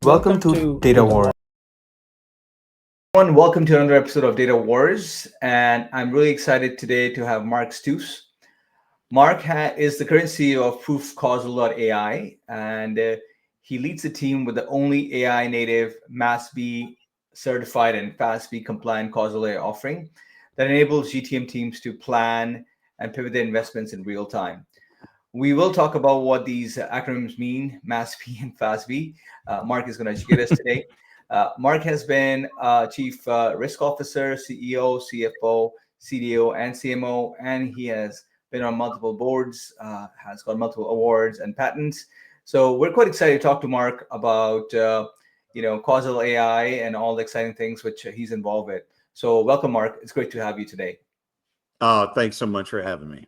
Welcome to Data Wars. Everyone, welcome to another episode of Data Wars, and I'm really excited today to have Mark Stouse. Mark is the current CEO of Proof Causal AI, and he leads a team with the only AI native MASB certified and FASB compliant causal AI offering that enables GTM teams to plan and pivot their investments in real time. We will talk about what these acronyms mean, MASB and FASB. Mark is going to educate us today. Mark has been Chief Risk Officer, CEO, CFO, CDO, and CMO, and he has been on multiple boards, has got multiple awards and patents. So we're quite excited to talk to Mark about causal AI and all the exciting things which he's involved with. So welcome, Mark. It's great to have you today. Thanks so much for having me.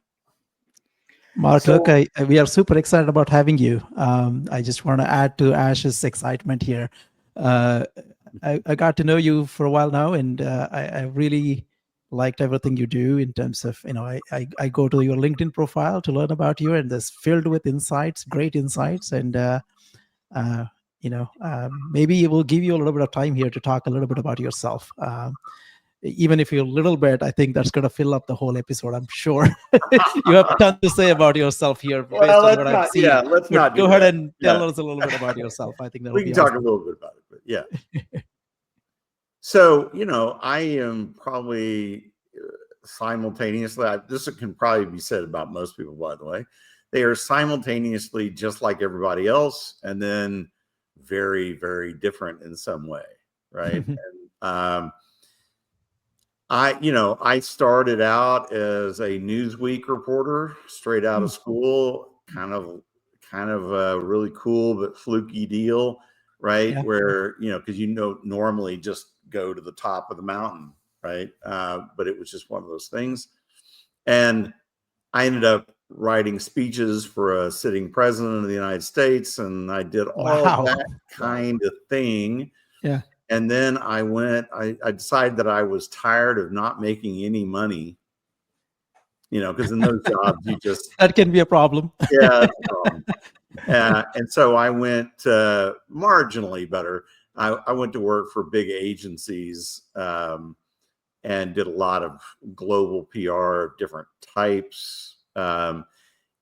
Mark, look, we are super excited about having you. I just want to add to Ash's excitement here. I got to know you for a while now, and I really liked everything you do in terms of, I go to your LinkedIn profile to learn about you, and it's filled with insights, great insights. And, maybe we'll give you a little bit of time here to talk a little bit about yourself. Even if you're a little bit, I think that's going to fill up the whole episode. I'm sure you have a ton to say about yourself here. Based on what I've seen. Yeah, let's not go ahead and tell us a little bit about yourself. I think that we can talk a little bit about it, but yeah. So, I am probably simultaneously, this can probably be said about most people, by the way, they are simultaneously just like everybody else, and then very, very different in some way, right? And, I started out as a Newsweek reporter straight out of school, kind of a really cool but fluky deal, right? Yeah. Where, because normally just go to the top of the mountain, right? But it was just one of those things. And I ended up writing speeches for a sitting president of the United States, and I did all of that kind of thing. Yeah. And then I decided that I was tired of not making any money, because in those jobs, you just... That can be a problem. Yeah, that's a problem. And so I went marginally better. I went to work for big agencies and did a lot of global PR of different types. And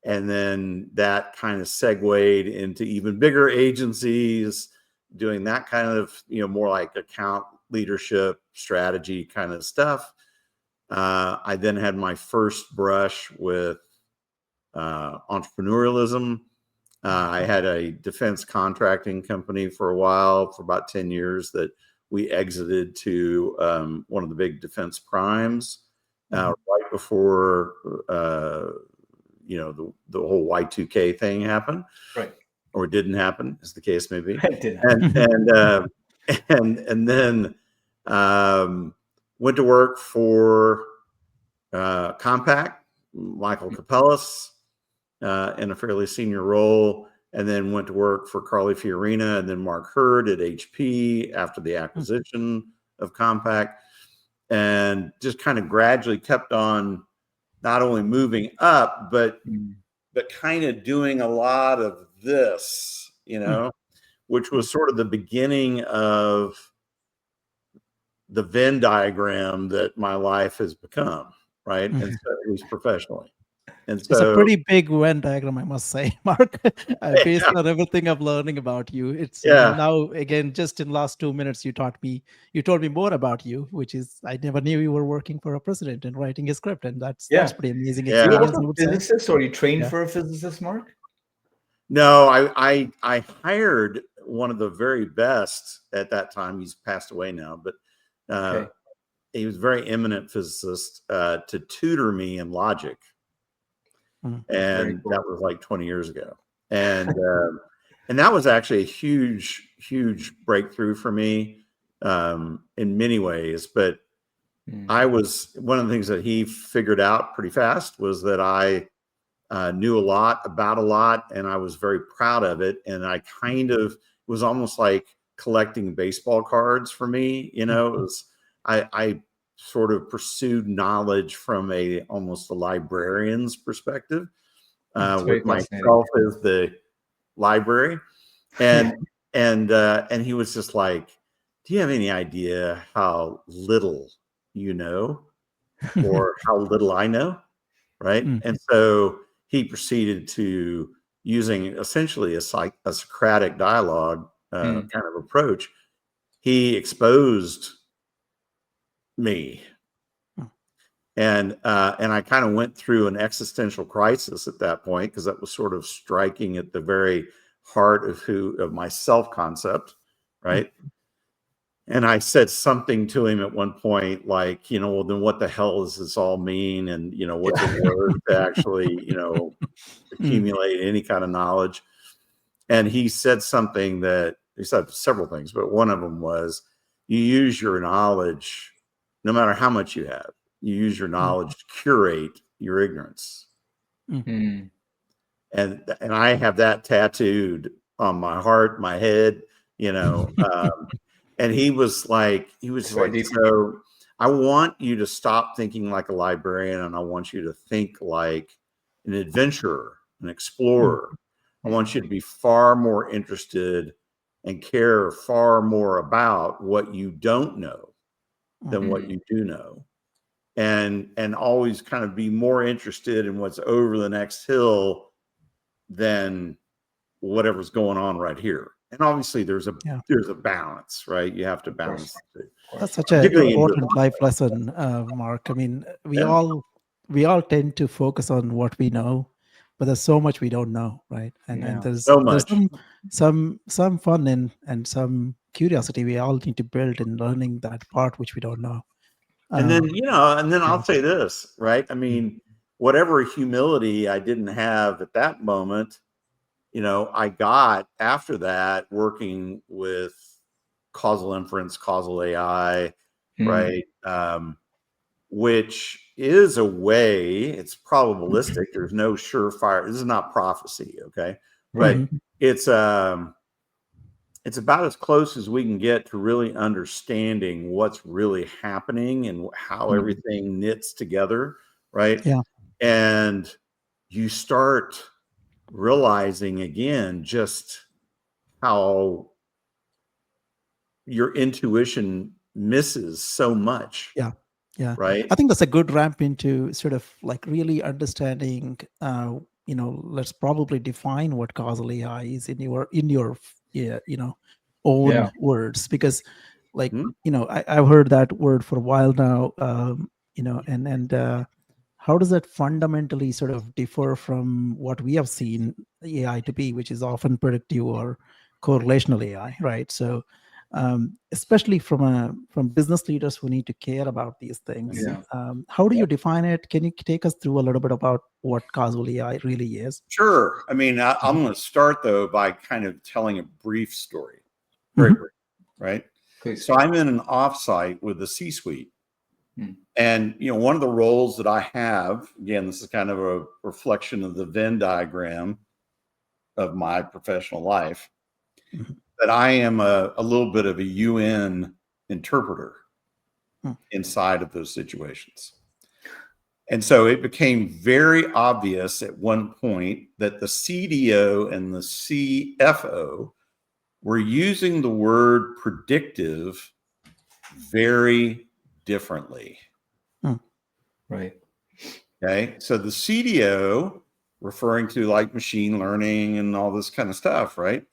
then that kind of segued into even bigger agencies, doing that kind of, more like account leadership strategy kind of stuff. I then had my first brush with entrepreneurialism. I had a defense contracting company for a while, for about 10 years, that we exited to one of the big defense primes right before, the whole Y2K thing happened. Right. Or didn't happen, as the case may be. It didn't. And then went to work for Compaq, Michael Capellas, in a fairly senior role, and then went to work for Carly Fiorina and then Mark Hurd at HP after the acquisition of Compaq, and just kind of gradually kept on not only moving up, but kind of doing a lot of this, which was sort of the beginning of the Venn diagram that my life has become, right? And so at least professionally. And so it's a pretty big Venn diagram, I must say, Mark, based on everything I'm learning about you. It's now, again, just in the last 2 minutes, you told me more about you, which is, I never knew you were working for a president and writing a script. And that's pretty amazing. Yeah. You were a physicist, or you trained for a physicist, Mark? No, I hired one of the very best at that time. He's passed away now, but he was a very eminent physicist to tutor me in logic. And that was like 20 years ago. And that was actually a huge, huge breakthrough for me in many ways. But one of the things that he figured out pretty fast was that I knew a lot about a lot, and I was very proud of it. And I it was almost like collecting baseball cards for me. It was, I sort of pursued knowledge from almost a librarian's perspective, with myself as the library. And and he was just like, do you have any idea how little you know, or how little I know? Right. And so he proceeded to, using essentially a Socratic dialogue kind of approach, he exposed me. And I kind of went through an existential crisis at that point, because that was sort of striking at the very heart of my self-concept, right? And I said something to him at one point, like, well, then what the hell does this all mean? And, what's it worth to actually, accumulate any kind of knowledge? And he said something that, he said several things, but one of them was, you use your knowledge, no matter how much you have, you use your knowledge to curate your ignorance. And I have that tattooed on my heart, my head, and he was like, so I want you to stop thinking like a librarian, and I want you to think like an adventurer, an explorer. I want you to be far more interested and care far more about what you don't know than what you do know. And always kind of be more interested in what's over the next hill than whatever's going on right here. And obviously there's a balance, right? You have to balance. That's such an important life lesson, Mark. I mean, we all tend to focus on what we know, but there's so much we don't know, right? And there's so much. There's some fun and some curiosity we all need to build in learning that part which we don't know. And then I'll say this, right? I mean, whatever humility I didn't have at that moment, I got after that working with causal inference, causal AI, right? Which is a way, it's probabilistic. There's no surefire. This is not prophecy, okay? But it's about as close as we can get to really understanding what's really happening and how everything knits together, right? Yeah. And you start realizing again just how your intuition misses so much. Yeah. Right. I think that's a good ramp into sort of like really understanding. Let's probably define what causal AI is in your own words, because like I've heard that word for a while now. And how does that fundamentally sort of differ from what we have seen AI to be, which is often predictive or correlational AI, right? So especially from business leaders who need to care about these things. How do you define it? Can you take us through a little bit about what causal AI really is? Sure. I mean, I'm going to start though by kind of telling a brief story. Very brief, right? Please. So I'm in an offsite with the C-suite. And, one of the roles that I have, again, this is kind of a reflection of the Venn diagram of my professional life, that I am a little bit of a UN interpreter inside of those situations. And so it became very obvious at one point that the CDO and the CFO were using the word predictive very differently. Right. Okay. So the CDO, referring to like machine learning and all this kind of stuff, right,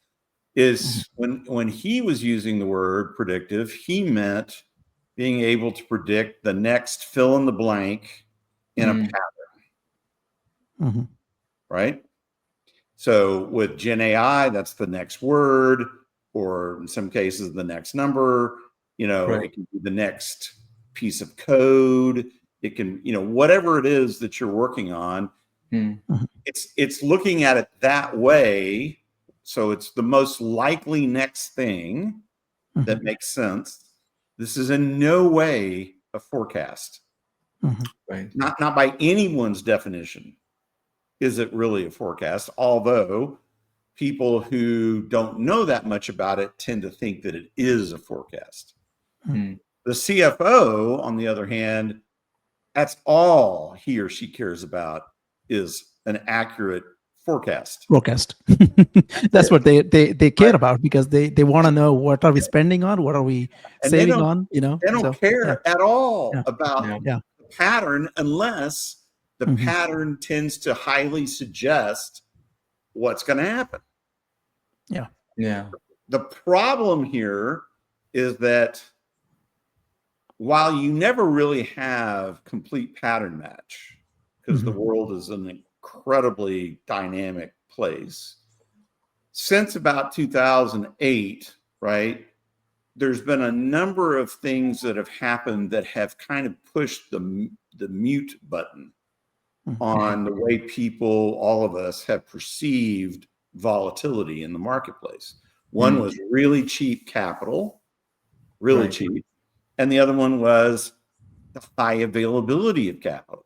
is when he was using the word predictive, he meant being able to predict the next fill in the blank in a pattern. Right. So with Gen AI, that's the next word, or in some cases, the next number. It can be the next piece of code. It can, whatever it is that you're working on, it's looking at it that way. So it's the most likely next thing that makes sense. This is in no way a forecast. Right. Not by anyone's definition is it really a forecast, although people who don't know that much about it tend to think that it is a forecast. The CFO, on the other hand, that's all he or she cares about is an accurate forecast. That's what they care about, because they want to know, what are we spending on, what are we saving on, They don't care at all about the pattern, unless the pattern tends to highly suggest what's going to happen. Yeah. The problem here is that while you never really have complete pattern match, because the world is an incredibly dynamic place, since about 2008, right, there's been a number of things that have happened that have kind of pushed the mute button on the way people, all of us, have perceived volatility in the marketplace. One was really cheap capital, really cheap. And the other one was the high availability of capital.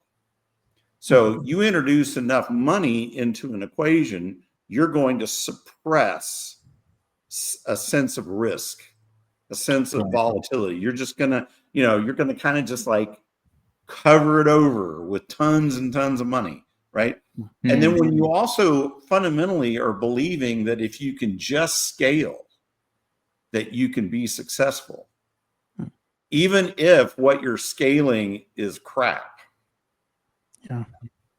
So you introduce enough money into an equation, you're going to suppress a sense of risk, a sense of volatility. You're just going to, you're going to kind of just like cover it over with tons and tons of money, right? And then when you also fundamentally are believing that if you can just scale, that you can be successful, even if what you're scaling is crap,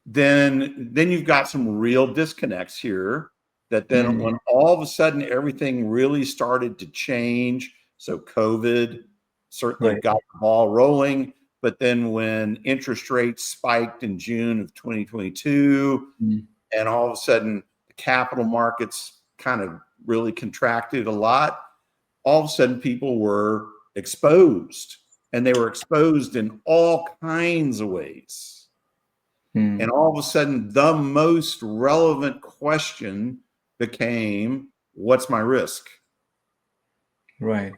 then you've got some real disconnects here. That then when all of a sudden everything really started to change, so COVID certainly got the ball rolling, but then when interest rates spiked in June of 2022, and all of a sudden the capital markets kind of really contracted a lot, all of a sudden people were exposed, and they were exposed in all kinds of ways. And all of a sudden the most relevant question became, what's my risk? Right.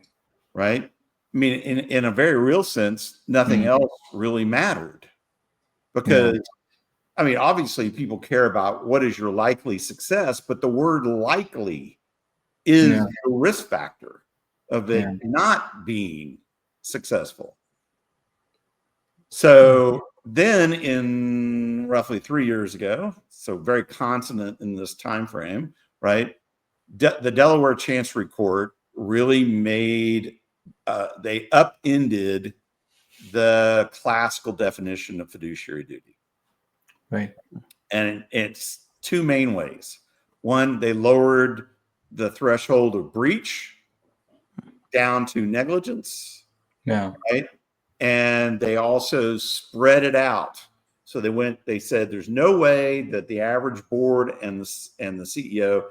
I mean, in a very real sense, nothing else really mattered, because I mean, obviously people care about what is your likely success, but the word likely is the risk factor of it not being successful. So then in roughly 3 years ago, so very consonant in this time frame, right, the Delaware Chancery Court really made, they upended the classical definition of fiduciary duty. And it's two main ways. One, they lowered the threshold of breach down to negligence. Right. And they also spread it out. So they said there's no way that the average board and the CEO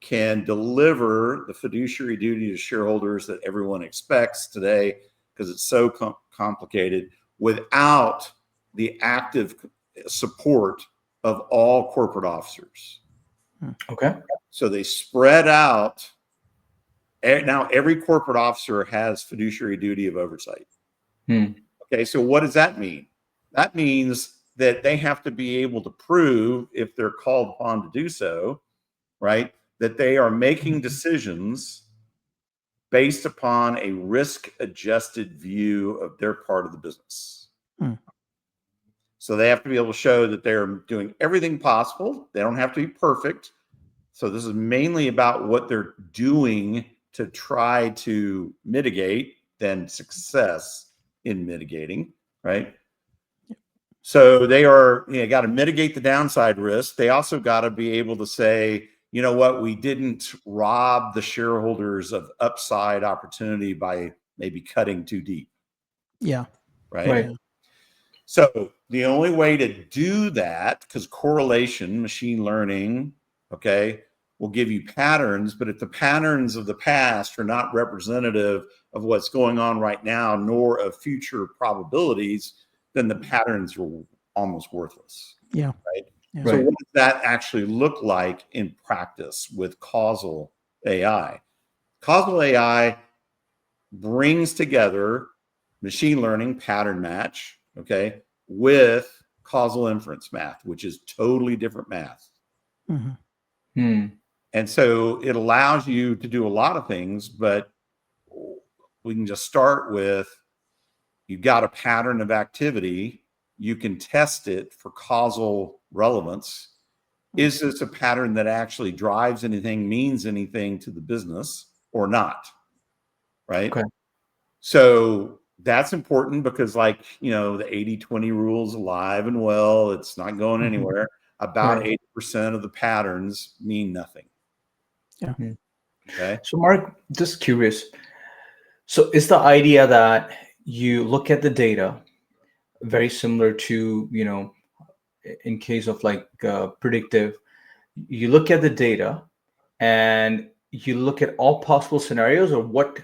can deliver the fiduciary duty to shareholders that everyone expects today, because it's so complicated, without the active support of all corporate officers. So they spread out. Now every corporate officer has fiduciary duty of oversight. Okay, so what does that mean? That means that they have to be able to prove, if they're called upon to do so, right, that they are making decisions based upon a risk-adjusted view of their part of the business. So they have to be able to show that they're doing everything possible. They don't have to be perfect. So this is mainly about what they're doing to try to mitigate than success in mitigating, right? So they are, got to mitigate the downside risk. They also got to be able to say, you know what, we didn't rob the shareholders of upside opportunity by maybe cutting too deep. Right. So the only way to do that, because correlation, machine learning, will give you patterns, but if the patterns of the past are not representative of what's going on right now, nor of future probabilities, then the patterns are almost worthless. So what does that actually look like in practice with causal AI? Causal AI brings together machine learning pattern match, with causal inference math, which is totally different math. And so it allows you to do a lot of things, but we can just start with, you've got a pattern of activity. You can test it for causal relevance. Is this a pattern that actually drives anything, means anything to the business or not? Right. Okay. So that's important because, like, the 80-20 rule is alive and well. It's not going anywhere. About 80% of the patterns mean nothing. Yeah. Okay. So Mark, just curious. So is the idea that you look at the data very similar to, in case of like predictive, you look at the data and you look at all possible scenarios, or what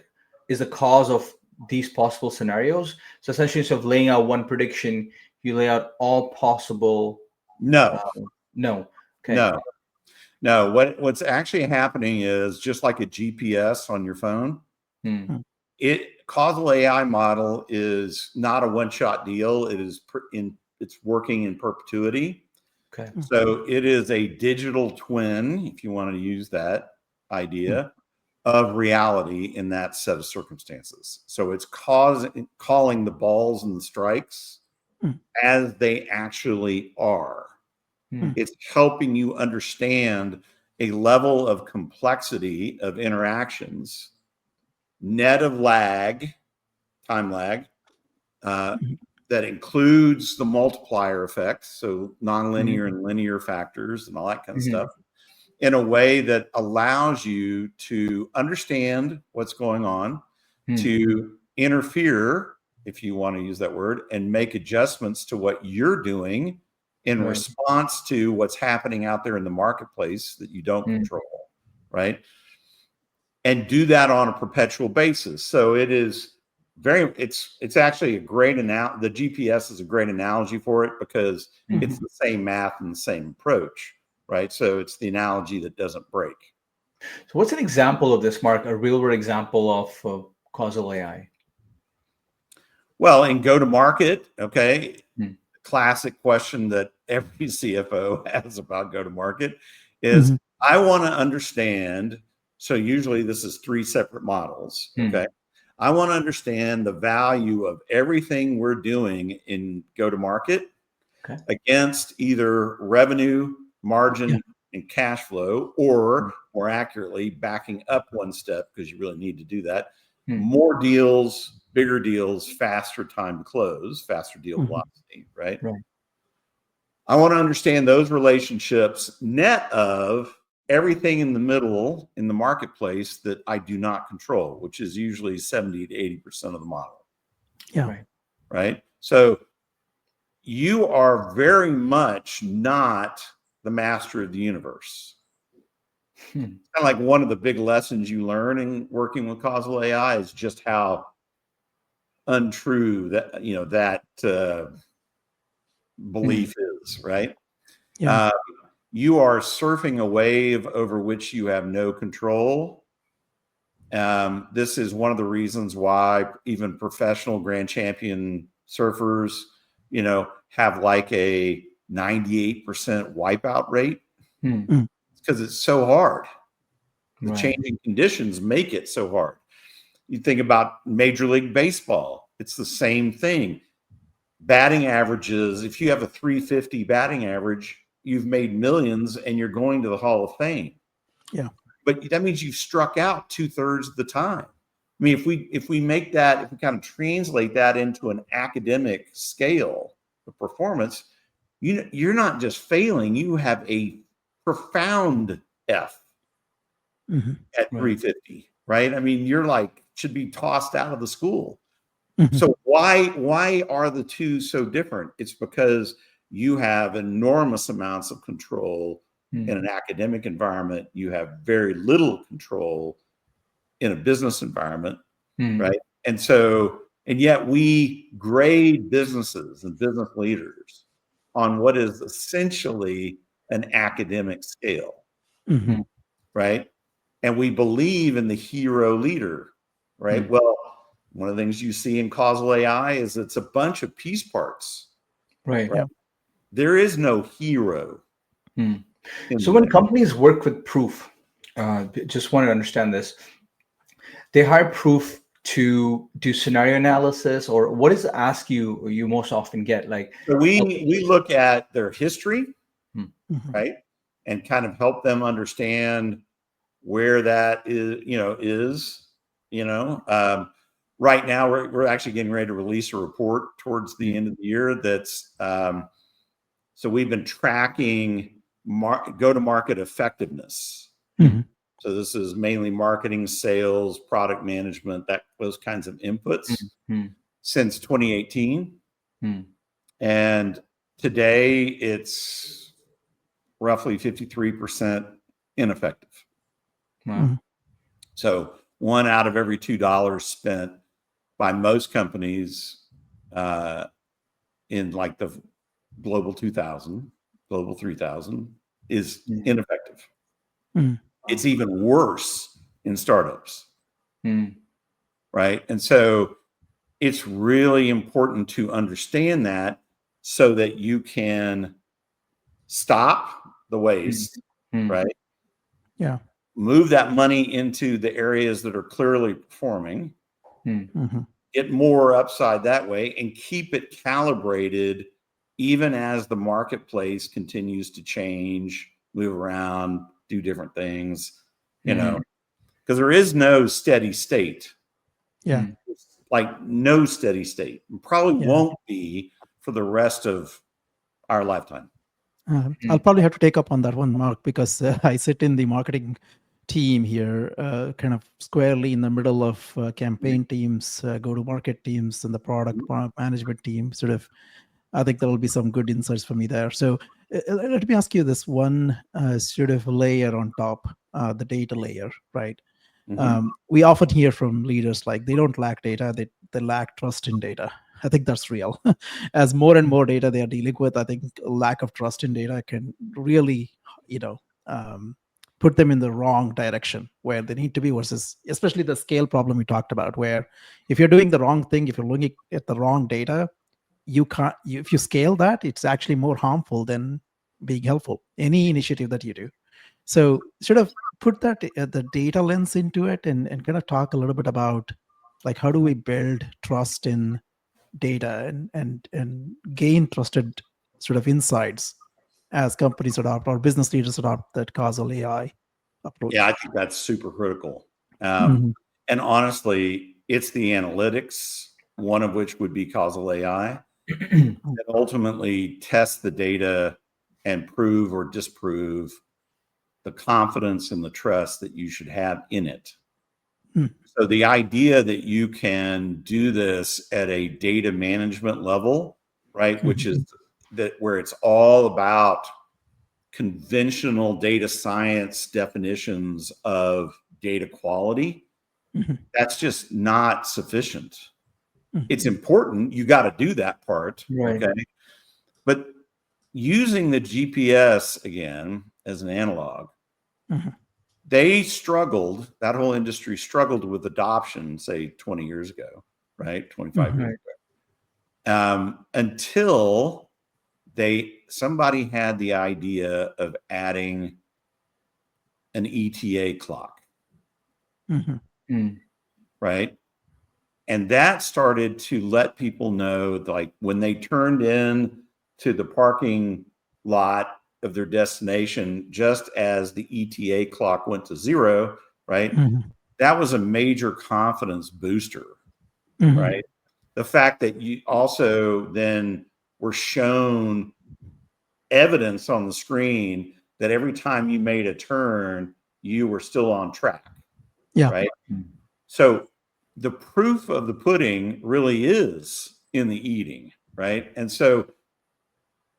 is the cause of these possible scenarios? So essentially, instead of laying out one prediction, you lay out all possible. No. No. Okay. No. What's actually happening is, just like a GPS on your phone, causal AI model is not a one-shot deal. It is it's working in perpetuity. Okay. So it is a digital twin, if you want to use that idea, of reality in that set of circumstances. So it's calling the balls and the strikes as they actually are. It's helping you understand a level of complexity of interactions, net of time lag, that includes the multiplier effects, so nonlinear and linear factors and all that kind of stuff, in a way that allows you to understand what's going on, to interfere, if you want to use that word, and make adjustments to what you're doing in response to what's happening out there in the marketplace that you don't control, right? And do that on a perpetual basis. So it is it's actually a great the GPS is a great analogy for it, because it's the same math and the same approach, right? So it's the analogy that doesn't break. So what's an example of this, Mark? A real world example of causal AI? Well, in go-to-market, okay, classic question that every CFO has about go-to-market is, I want to understand. So usually this is 3 separate models, okay? I want to understand the value of everything we're doing in go-to-market against either revenue, margin, and cash flow, or more accurately, backing up one step, because you really need to do that. More deals, bigger deals, faster time to close, faster deal velocity, right? I want to understand those relationships net of everything in the middle in the marketplace that I do not control, which is usually 70 to 80% of the model. Yeah. Right. So you are very much not the master of the universe. Kind of like one of the big lessons you learn in working with causal AI is just how untrue that, that belief is, right? Yeah. You are surfing a wave over which you have no control. This is one of the reasons why even professional grand champion surfers, have like a 98% wipeout rate. It's because it's so hard. The changing conditions make it so hard. You think about Major League Baseball, it's the same thing. Batting averages, if you have a 350 batting average, you've made millions and you're going to the Hall of Fame. Yeah. But that means you've struck out 2/3 of the time. I mean, if we kind of translate that into an academic scale of performance, you're not just failing, you have a profound F at 350, right? I mean, you're like, should be tossed out of the school. So why are the two so different? It's because you have enormous amounts of control in an academic environment. You have very little control in a business environment, right? And yet we grade businesses and business leaders on what is essentially an academic scale, right? And we believe in the hero leader, right? Well, one of the things you see in causal AI is it's a bunch of piece parts. Right. Yeah. There is no hero. So when companies work with Proof, just want to understand this, they hire Proof to do scenario analysis, or what is the ask you most often get? Like, so we look at their history, right? and kind of help them understand where that is. Right now we're actually getting ready to release a report towards the end of the year that's so we've been tracking go-to-market effectiveness. Mm-hmm. So this is mainly marketing, sales, product management, those kinds of inputs since 2018. And today it's roughly 53% ineffective. Wow. So 1 out of every $2 spent by most companies in like the global 2000, global 3000 is ineffective. It's even worse in startups. Right. And so it's really important to understand that so that you can stop the waste, right? Yeah. Move that money into the areas that are clearly performing, get more upside that way, and keep it calibrated even as the marketplace continues to change, move around, do different things, because there is no steady state. Yeah. Like no steady state. Probably won't be for the rest of our lifetime. I'll probably have to take up on that one, Mark, because I sit in the marketing team here, kind of squarely in the middle of campaign teams, go-to-market teams, and the product management team. Sort of, I think there will be some good insights for me there. So let me ask you this one sort of layer on top, the data layer, right? We often hear from leaders like they don't lack data, they lack trust in data. I think that's real. As more and more data they are dealing with, I think lack of trust in data can really, put them in the wrong direction where they need to be, versus especially the scale problem we talked about, where if you're doing the wrong thing, if you're looking at the wrong data, if you scale that, it's actually more harmful than being helpful, any initiative that you do. So sort of put that the data lens into it, and kind of talk a little bit about like how do we build trust in data and gain trusted sort of insights as companies adopt or business leaders adopt that causal AI approach. Yeah, I think that's super critical. Mhm. And honestly, it's the analytics, one of which would be causal AI, that ultimately test the data and prove or disprove the confidence and the trust that you should have in it. So the idea that you can do this at a data management level, right, which is that where it's all about conventional data science definitions of data quality, that's just not sufficient. It's important. You got to do that part. Right. Okay. But using the GPS again as an analog, they struggled, that whole industry struggled with adoption, say 20 years ago, right? 25 years ago. Until somebody had the idea of adding an ETA clock, right? And that started to let people know, like when they turned in to the parking lot of their destination, just as the ETA clock went to 0, right? That was a major confidence booster, right? The fact that you also then were shown evidence on the screen that every time you made a turn, you were still on track. Yeah. Right. So the proof of the pudding really is in the eating. Right. And so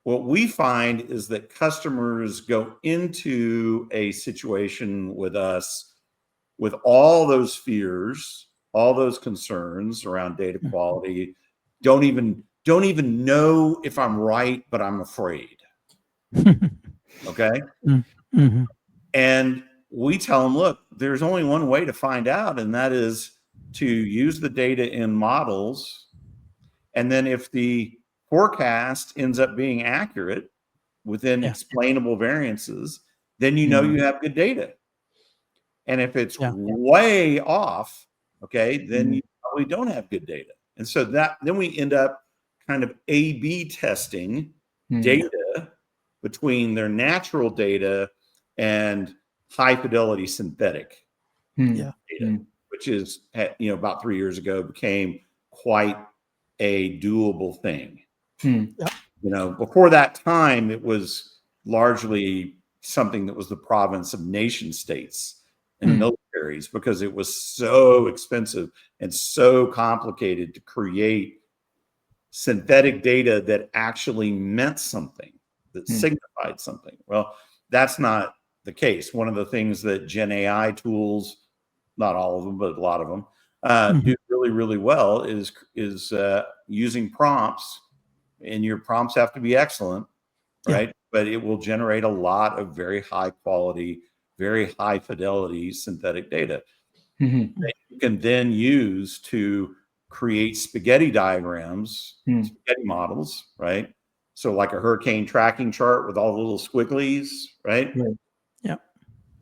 what we find is that customers go into a situation with us with all those fears, all those concerns around data quality, don't even know if I'm right, but I'm afraid. Okay. And we tell them, look, there's only one way to find out, and that is to use the data in models. And then if the forecast ends up being accurate within explainable variances, then you know you have good data. And if it's way off, okay, then you probably don't have good data. And so then we end up kind of A/B testing data between their natural data and high fidelity synthetic Yeah. data, which is, about 3 years ago became quite a doable thing. Yeah. Before that time, it was largely something that was the province of nation states and militaries, because it was so expensive and so complicated to create synthetic data that actually meant something, that signified something. Well, that's not the case. One of the things that Gen AI tools, not all of them, but a lot of them, do really, really well is using prompts, and your prompts have to be excellent, right? Yeah. But it will generate a lot of very high quality, very high fidelity synthetic data that you can then use to create spaghetti diagrams, spaghetti models, right? So like a hurricane tracking chart with all the little squigglies, right? Yeah.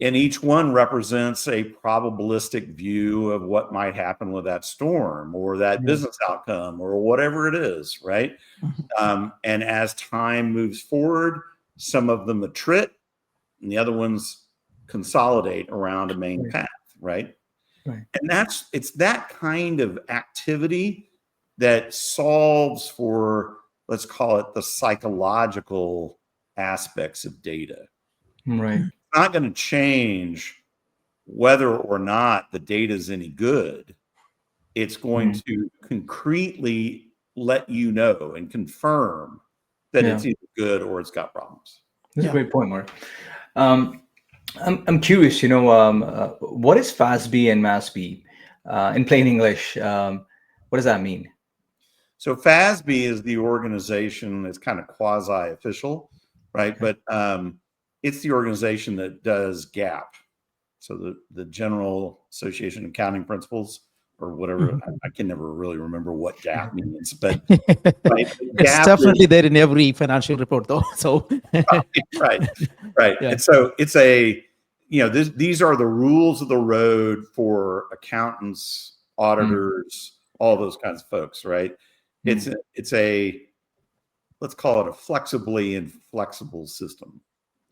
And each one represents a probabilistic view of what might happen with that storm or that business outcome or whatever it is, right? And as time moves forward, some of them attrit and the other ones consolidate around a main path, right? And it's that kind of activity that solves for, let's call it, the psychological aspects of data. Right. It's not going to change whether or not the data is any good. It's going to concretely let you know and confirm that it's either good or it's got problems. That's a great point, Mark. I'm curious, what is FASB and MASB in plain English? What does that mean? So FASB is the organization that's kind of quasi-official, right? Okay. But it's the organization that does GAAP. So the General Association of Accounting Principles, or whatever. I can never really remember what GAAP means, but right, it's GAAP definitely there in every financial report, though. So right. Yeah. And so it's these are the rules of the road for accountants, auditors, all those kinds of folks, right? It's a let's call it a flexibly inflexible system,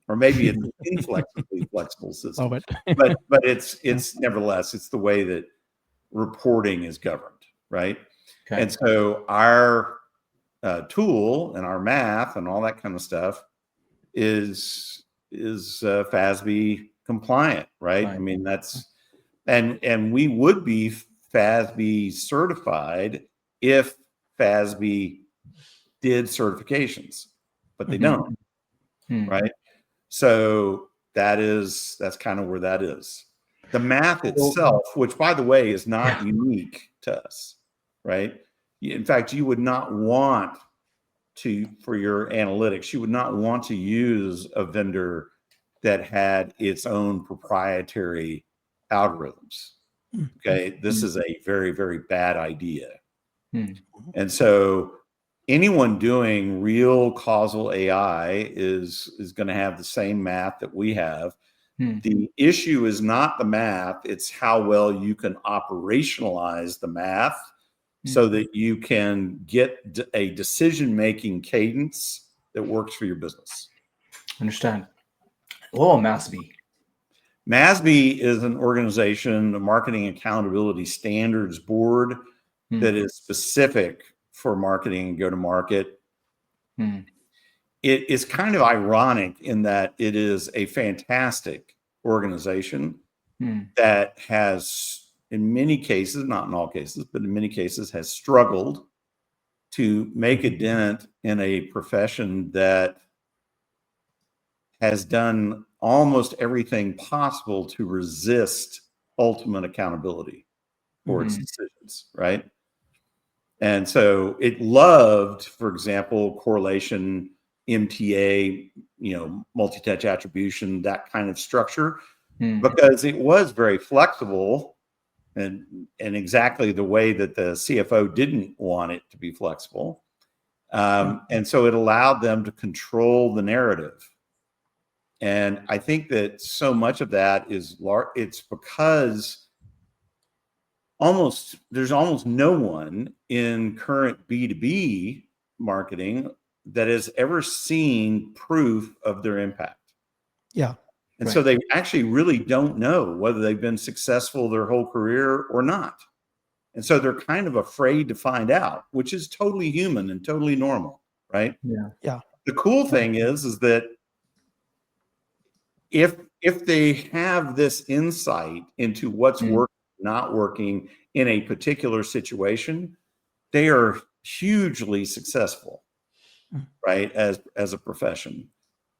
or maybe it's an inflexibly flexible system. But it's nevertheless, it's the way that reporting is governed, right? Okay. And so our tool and our math and all that kind of stuff is FASB compliant, right? I mean, that's and we would be FASB certified if FASB did certifications, but they don't, right? So that's kind of where that is. The math itself, which by the way is not unique to us, right? In fact, you would not want to, for your analytics, you would not want to use a vendor that had its own proprietary algorithms. Okay, this is a very, very bad idea. And so anyone doing real causal AI is going to have the same math that we have. The issue is not the math, it's how well you can operationalize the math so that you can get a decision-making cadence that works for your business. Understand. Oh, MASB. MASB is an organization, a marketing accountability standards board that is specific for marketing and go-to-market. It is kind of ironic in that it is a fantastic organization that has, in many cases, not in all cases, but in many cases, has struggled to make a dent in a profession that has done almost everything possible to resist ultimate accountability for its decisions, right? And so it loved, for example, correlation, MTA, multi-touch attribution, that kind of structure, because it was very flexible and exactly the way that the CFO didn't want it to be flexible. And so it allowed them to control the narrative. And I think that so much of that is it's because there's almost no one in current B2B marketing that has ever seen proof of their impact. Yeah. And so they actually really don't know whether they've been successful their whole career or not. And so they're kind of afraid to find out, which is totally human and totally normal, right? Yeah. The cool thing is that if they have this insight into what's working, not working in a particular situation, they are hugely successful, right? As a profession.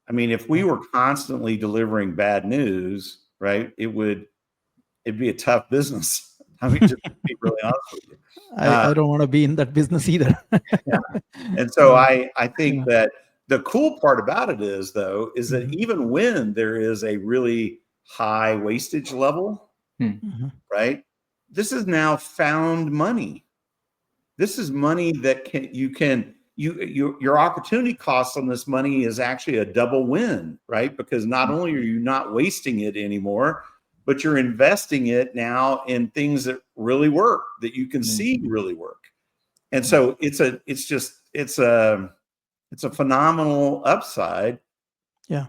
I mean, if we were constantly delivering bad news, right, it'd be a tough business. I mean, just to be really honest with you. I don't want to be in that business either. Yeah. And so I think that the cool part about it is, though, is that even when there is a really high wastage level, right, this is now found money. This is money that your opportunity cost on this money is actually a double win, right? Because not only are you not wasting it anymore, but you're investing it now in things that really work, that you can see really work. And so it's a phenomenal upside. Yeah.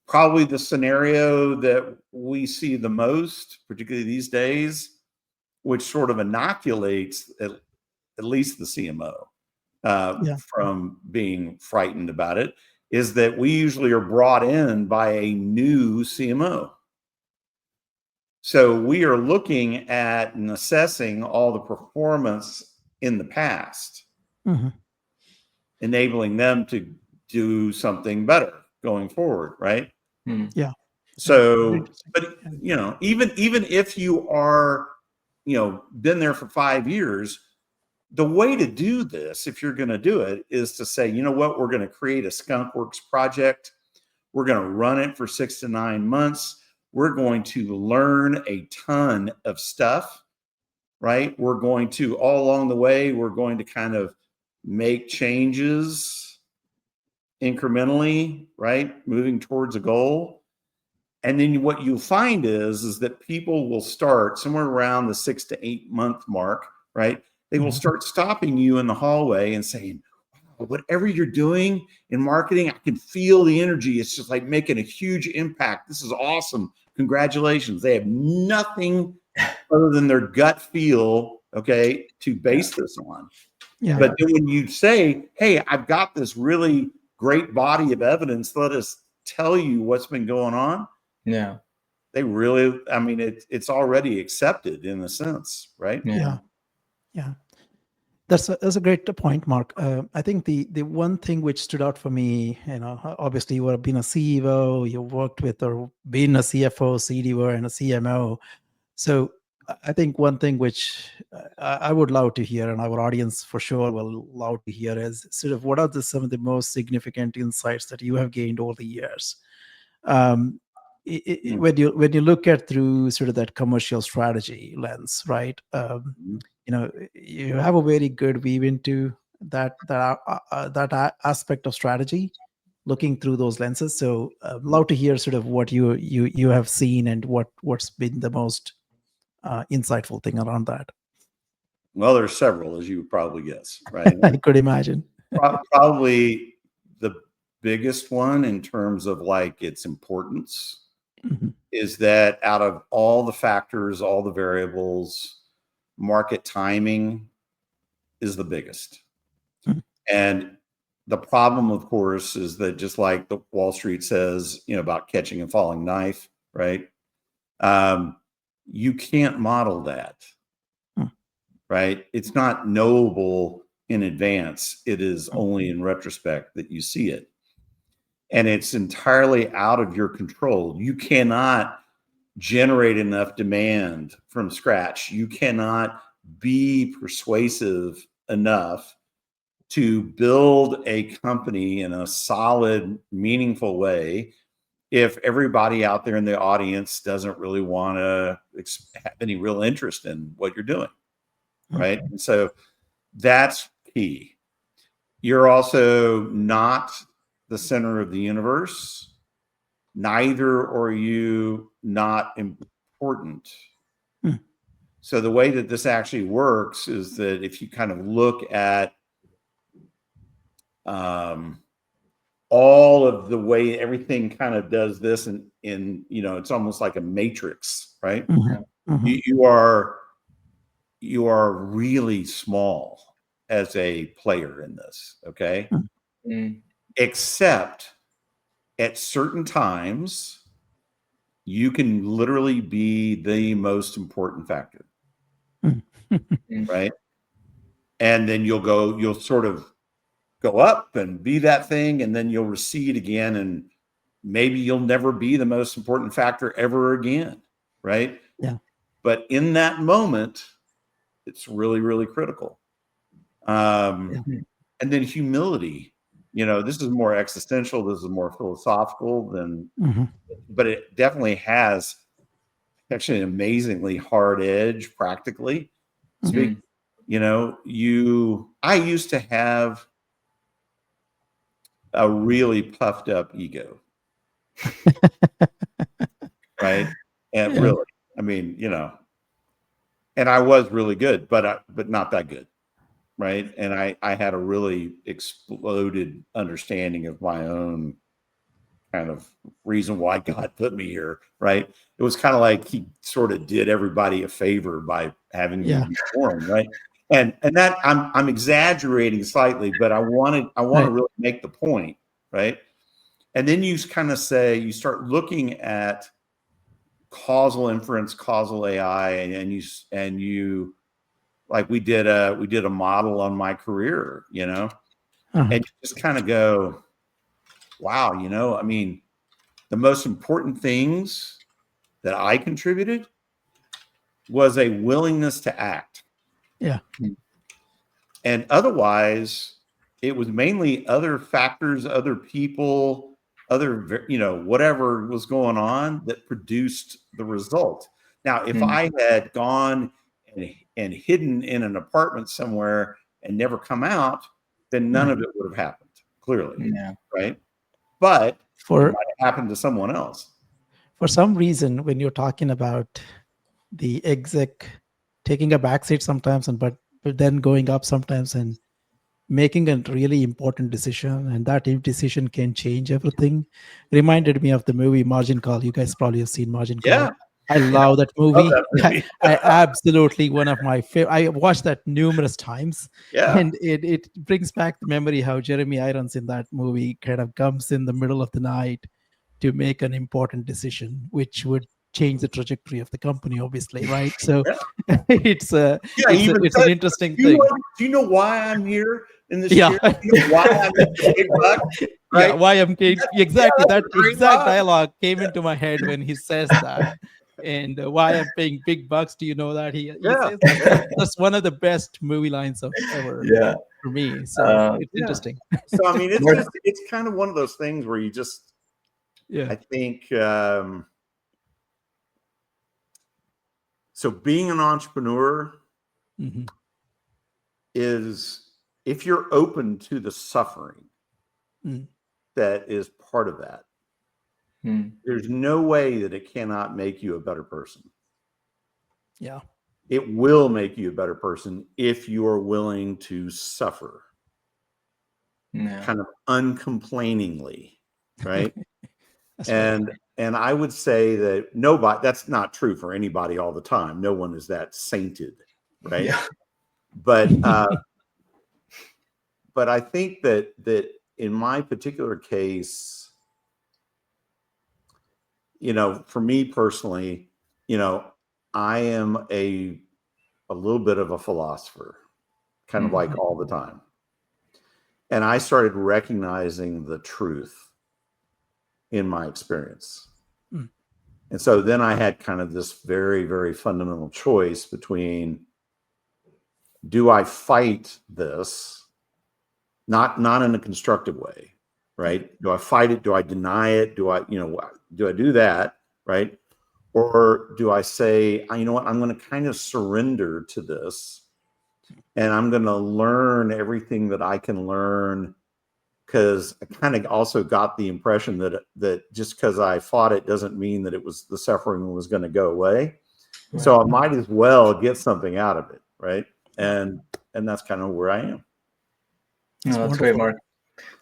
Probably the scenario that we see the most, particularly these days, which sort of inoculates at least the CMO from being frightened about it, is that we usually are brought in by a new CMO. So we are looking at and assessing all the performance in the past, enabling them to do something better going forward, right? Yeah. So, but even if you are, been there for 5 years, the way to do this, if you're going to do it, is to say, you know what, we're going to create a skunkworks project. We're going to run it for 6 to 9 months. We're going to learn a ton of stuff, right? We're going to, all along the way, we're going to kind of make changes incrementally, right? Moving towards a goal. And then what you'll find is that people will start somewhere around the 6 to 8 month mark, right? They will start stopping you in the hallway and saying, whatever you're doing in marketing, I can feel the energy. It's just like making a huge impact. This is awesome. Congratulations. They have nothing other than their gut feel, okay, to base this on. Yeah. But then when you say, hey, I've got this really great body of evidence, let us tell you what's been going on. Yeah. They really, I mean, it's already accepted in a sense, right? Yeah. That's a great point, Mark. I think the one thing which stood out for me, obviously you have been a CEO, you worked with or been a CFO, CDO, and a CMO. So I think one thing which I would love to hear, and our audience for sure will love to hear, is sort of what are some of the most significant insights that you have gained over the years. When you look at through sort of that commercial strategy lens, right? You have a very good weave into that aspect of strategy, looking through those lenses. So love to hear sort of what you have seen and what's been the most insightful thing around that. Well, there's several, as you would probably guess, right? I could imagine. Probably the biggest one in terms of like its importance is that out of all the factors, all the variables, market timing is the biggest. And the problem, of course, is that just like the Wall Street says, about catching a falling knife, right? You can't model that, right? It's not knowable in advance. It is only in retrospect that you see it. And it's entirely out of your control. You cannot generate enough demand from scratch. You cannot be persuasive enough to build a company in a solid, meaningful way if everybody out there in the audience doesn't really want to have any real interest in what you're doing, right? And so that's key. You're also not the center of the universe. Neither are you not important. So the way that this actually works is that if you kind of look at all of the way everything kind of does this, and in it's almost like a matrix, right? Mm-hmm. Mm-hmm. You are really small as a player in this, okay? Mm. Except at certain times, you can literally be the most important factor, right? And then you'll sort of go up and be that thing, and then you'll recede again, and maybe you'll never be the most important factor ever again, right? Yeah. But in that moment, it's really, really critical. And then humility, this is more existential, this is more philosophical than, but it definitely has actually an amazingly hard edge practically speaking. I used to have a really puffed up ego, right? And Yeah. really, I mean, and I was really good, but not that good, right? And I had a really exploded understanding of my own kind of reason why God put me here, right? It was kind of like he sort of did everybody a favor by having me be born, right? And that I'm exaggerating slightly, but I want to really make the point, right? And then you kind of you start looking at causal inference, causal AI, and you like we did a model on my career, and you just kind of go, wow, I mean, the most important things that I contributed was a willingness to act. Yeah. And otherwise, it was mainly other factors, other people, other, whatever was going on that produced the result. Now, if I had gone and hidden in an apartment somewhere and never come out, then none of it would have happened, clearly. Yeah. Right. But it For might have happened to someone else. for some reason, when you're talking about the exec taking a backseat sometimes, but then going up sometimes and making a really important decision, and that decision can change everything, reminded me of the movie Margin Call. You guys probably have seen Margin Call. Yeah. I love that movie. Love that movie. I absolutely one of my favorite. I watched that numerous times, Yeah. and it brings back the memory how Jeremy Irons in that movie kind of comes in the middle of the night to make an important decision, which would change the trajectory of the company, obviously, right? So it's an interesting thing. Do you know why I'm here in this Yeah. chair? Do you know why I'm in the big buck? Right? Yeah, why I'm exactly that great exact line. dialogue came into my head when he says that. And why I'm paying big bucks. Do you know that he says that? That's one of the best movie lines of ever for me. So it's interesting. So I mean, it's kind of one of those things where you just I think so being an entrepreneur is, if you're open to the suffering that is part of that, there's no way that it cannot make you a better person. Yeah. It will make you a better person if you are willing to suffer kind of uncomplainingly, right? And I would say that that's not true for anybody all the time. No one is that sainted, right? Yeah. But but I think that in my particular case, for me personally, I am a little bit of a philosopher, kind of like all the time. And I started recognizing the truth in my experience. And so then I had kind of this very, very fundamental choice between, do I fight this? Not in a constructive way, right? Do I fight it? Do I deny it? Do I do that, right? Or do I say, you know what, I'm going to kind of surrender to this, and I'm going to learn everything that I can learn, because I kind of also got the impression that just because I fought it doesn't mean that the suffering was going to go away. Right. So I might as well get something out of it, right? And that's kind of where I am. No, that's great, Mark.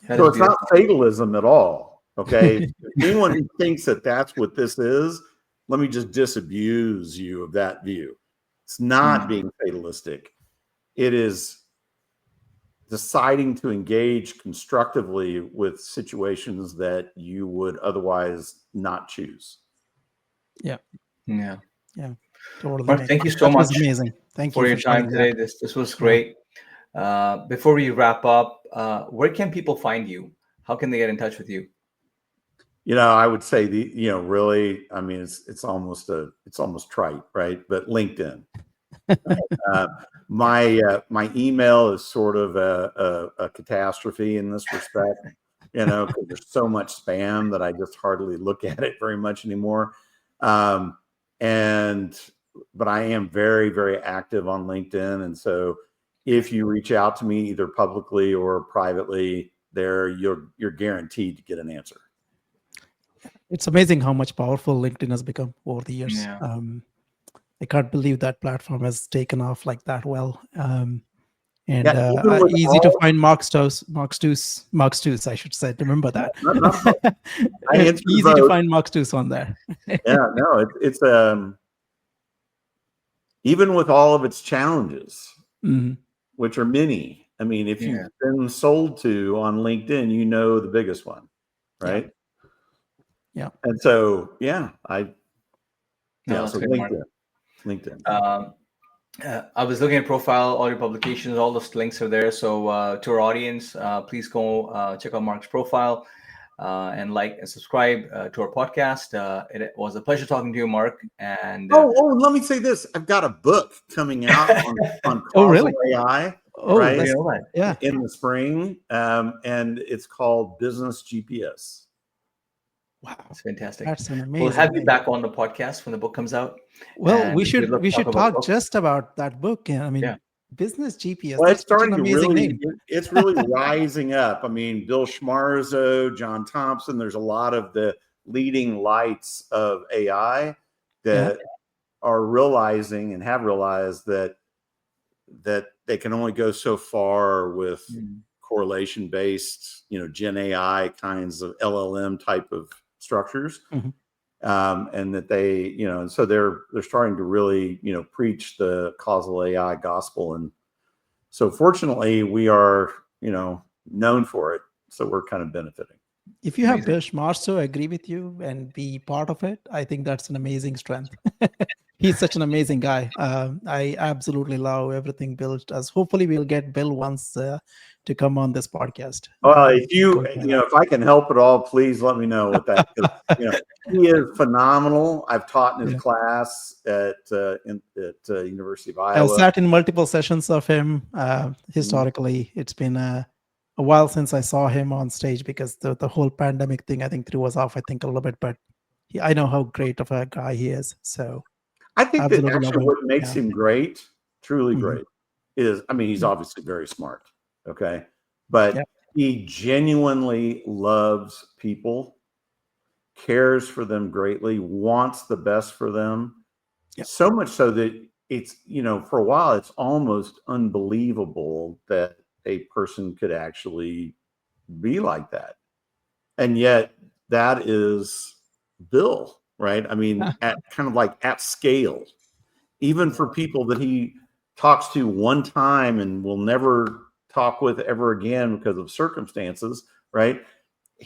That So is it's not beautiful. fatalism at all. Okay. Anyone who thinks that that's what this is, let me just disabuse you of that view. It's not being fatalistic. It is deciding to engage constructively with situations that you would otherwise not choose. Yeah. Yeah. Yeah. Totally. Mark, thank you so That was much amazing. Thank for you your for time sharing today. that. This was Yeah. great. Before we wrap up, where can people find you? How can they get in touch with you? I would say really, I mean, it's almost trite, right? But LinkedIn. My email is sort of a catastrophe in this respect, because there's so much spam that I just hardly look at it very much anymore. But I am very, very active on LinkedIn, and so if you reach out to me either publicly or privately, you're guaranteed to get an answer. It's amazing how much powerful LinkedIn has become over the years. Yeah. I can't believe that platform has taken off like that well. Even with Easy to find Mark Stouse, I should say. Remember that. I answered Easy to both. find Mark Stouse on there. Yeah, no, it's even with all of its challenges, which are many. I mean, if you've been sold to on LinkedIn, the biggest one, right? Yeah. And so, so great, LinkedIn. I was looking at profile, all your publications, all those links are there. So to our audience, please go check out Mark's profile and like and subscribe to our podcast. It was a pleasure talking to you, Mark. And let me say this: I've got a book coming out on causal AI. Right? In the spring, and it's called Business GPS. Wow, that's fantastic. That's an amazing. We'll have you back on the podcast when the book comes out. Well, we should talk just about that book. I mean, Business GPS. Well, that's such an amazing name. It's really rising up. I mean, Bill Schmarzo, John Thompson. There's a lot of the leading lights of AI that are realizing and have realized that they can only go so far with correlation based, Gen AI kinds of LLM type of structures. And that they, and so they're starting to really, preach the causal AI gospel. And so fortunately we are, known for it. So we're kind of benefiting. If you have Bill Schmarzo agree with you and be part of it, I think that's an amazing strength. He's such an amazing guy. I absolutely love everything Bill does. Hopefully we'll get Bill once to come on this podcast. Well, if if I can help at all, please let me know with that. He is phenomenal. I've taught in his class at University of Iowa. I sat in multiple sessions of him. Historically, it's been a while since I saw him on stage because the whole pandemic thing, I think, threw us off, I think, a little bit. But I know how great of a guy he is. So I think that actually what makes him great, truly great, is, I mean, he's obviously very smart, okay? But he genuinely loves people, cares for them greatly, wants the best for them. So much so that it's, for a while, it's almost unbelievable that a person could actually be like that. And yet that is Bill, right? I mean, at kind of like at scale, even for people that he talks to one time and will never talk with ever again because of circumstances, right?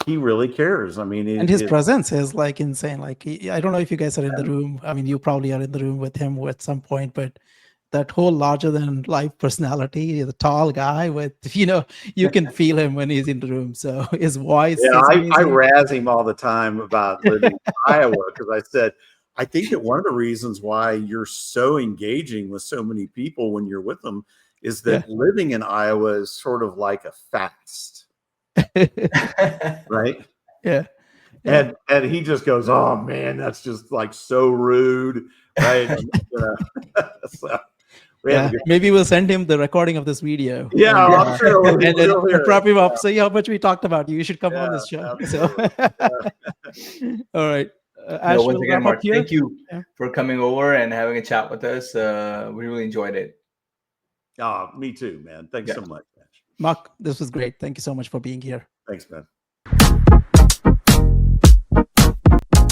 He really cares. I mean, and his presence is like insane. Like, I don't know if you guys are in the room. I mean, you probably are in the room with him at some point, but that whole larger than life personality, the tall guy with, you can feel him when he's in the room. So his voice is amazing. I razz him all the time about living in Iowa because I said, I think that one of the reasons why you're so engaging with so many people when you're with them is that living in Iowa is sort of like a fast. Right? Yeah. And he just goes, oh man, that's just like so rude. Right. So, maybe we'll send him the recording of this video. Yeah, I'm sure. And then prop him up. See how much we talked about you. You should come on this show. So, all right. Ash, once again, Mark, thank you for coming over and having a chat with us. We really enjoyed it. Oh, me too, man. Thanks so much, Ash. Mark, this was great. Thank you so much for being here. Thanks, man.